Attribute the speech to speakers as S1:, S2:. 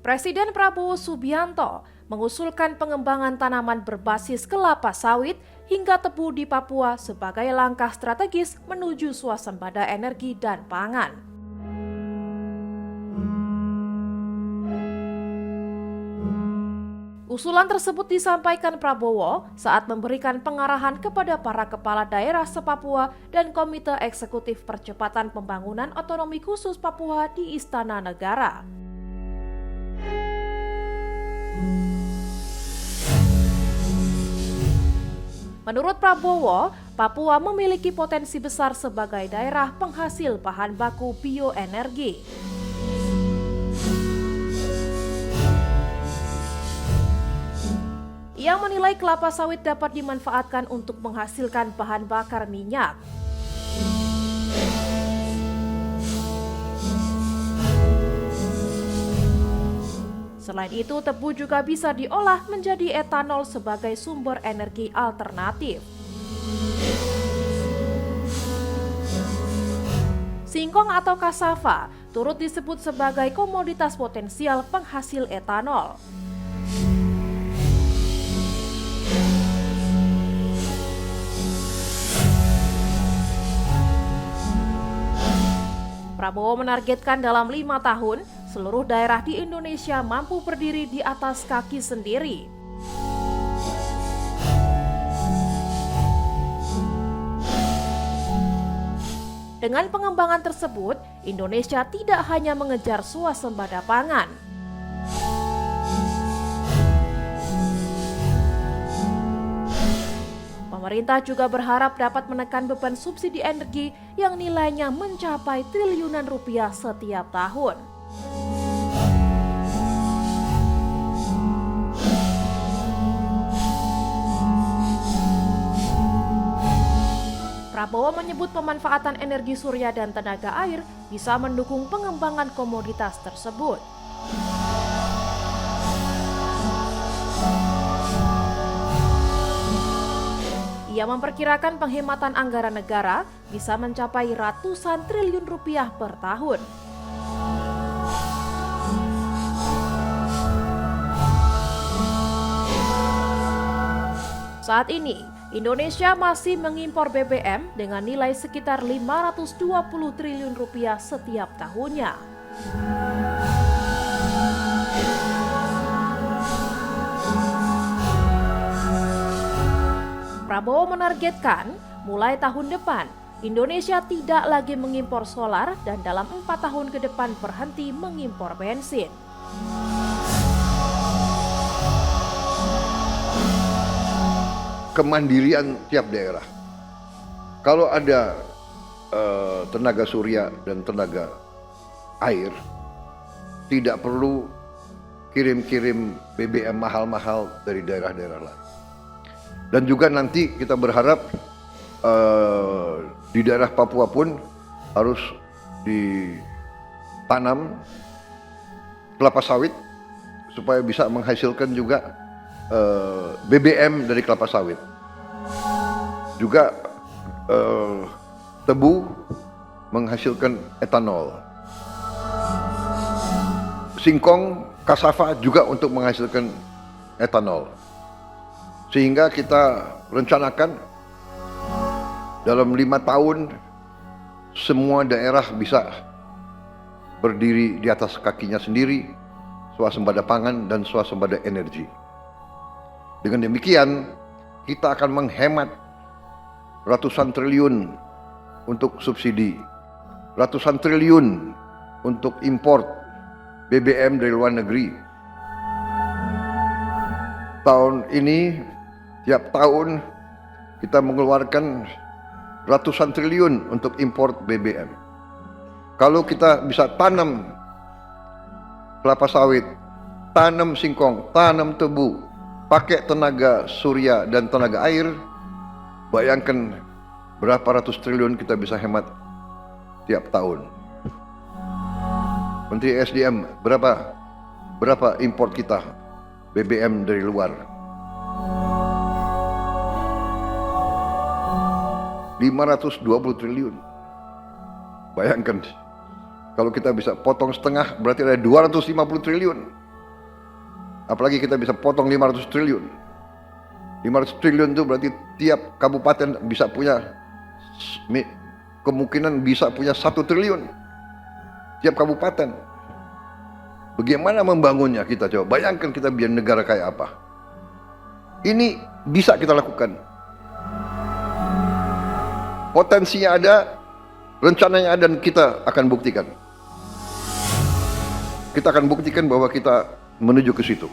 S1: Presiden Prabowo Subianto mengusulkan pengembangan tanaman berbasis kelapa sawit hingga tebu di Papua sebagai langkah strategis menuju swasembada energi dan pangan. Usulan tersebut disampaikan Prabowo saat memberikan pengarahan kepada para kepala daerah se-Papua dan Komite Eksekutif Percepatan Pembangunan Otonomi Khusus Papua di Istana Negara. Menurut Prabowo, Papua memiliki potensi besar sebagai daerah penghasil bahan baku bioenergi. Ia menilai kelapa sawit dapat dimanfaatkan untuk menghasilkan bahan bakar minyak. Selain itu, tebu juga bisa diolah menjadi etanol sebagai sumber energi alternatif. Singkong atau cassava turut disebut sebagai komoditas potensial penghasil etanol. Prabowo menargetkan dalam 5 tahun, seluruh daerah di Indonesia mampu berdiri di atas kaki sendiri. Dengan pengembangan tersebut, Indonesia tidak hanya mengejar swasembada pangan. Pemerintah juga berharap dapat menekan beban subsidi energi yang nilainya mencapai triliunan rupiah setiap tahun. Prabowo menyebut pemanfaatan energi surya dan tenaga air bisa mendukung pengembangan komoditas tersebut. Ia memperkirakan penghematan anggaran negara bisa mencapai ratusan triliun rupiah per tahun. Saat ini, Indonesia masih mengimpor BBM dengan nilai sekitar 520 triliun rupiah setiap tahunnya. Prabowo menargetkan mulai tahun depan Indonesia tidak lagi mengimpor solar dan dalam 4 tahun ke depan berhenti mengimpor bensin.
S2: Kemandirian tiap daerah. Kalau ada tenaga surya dan tenaga air, tidak perlu kirim-kirim BBM mahal-mahal dari daerah-daerah lain. Dan juga nanti kita berharap di daerah Papua pun harus ditanam kelapa sawit supaya bisa menghasilkan juga BBM dari kelapa sawit. Juga tebu menghasilkan etanol. Singkong, cassava juga untuk menghasilkan etanol. Sehingga kita rencanakan dalam 5 tahun semua daerah bisa berdiri di atas kakinya sendiri, swasembada pangan dan swasembada energi. Dengan demikian, kita akan menghemat ratusan triliun untuk subsidi, ratusan triliun untuk import BBM dari luar negeri. Tahun ini, tiap tahun kita mengeluarkan ratusan triliun untuk import BBM. Kalau kita bisa tanam kelapa sawit, tanam singkong, tanam tebu, pakai tenaga surya dan tenaga air, bayangkan berapa ratus triliun kita bisa hemat tiap tahun. Menteri SDM, berapa import kita BBM dari luar? 520 triliun. Bayangkan, kalau kita bisa potong setengah berarti ada 250 triliun. Apalagi kita bisa potong 500 triliun. 500 triliun itu berarti tiap kabupaten bisa punya, kemungkinan bisa punya 1 triliun. Tiap kabupaten. Bagaimana membangunnya kita coba? Bayangkan kita biar negara kayak apa. Ini bisa kita lakukan. Potensinya ada, rencananya ada, dan kita akan buktikan. Kita akan buktikan bahwa kita menuju ke situ.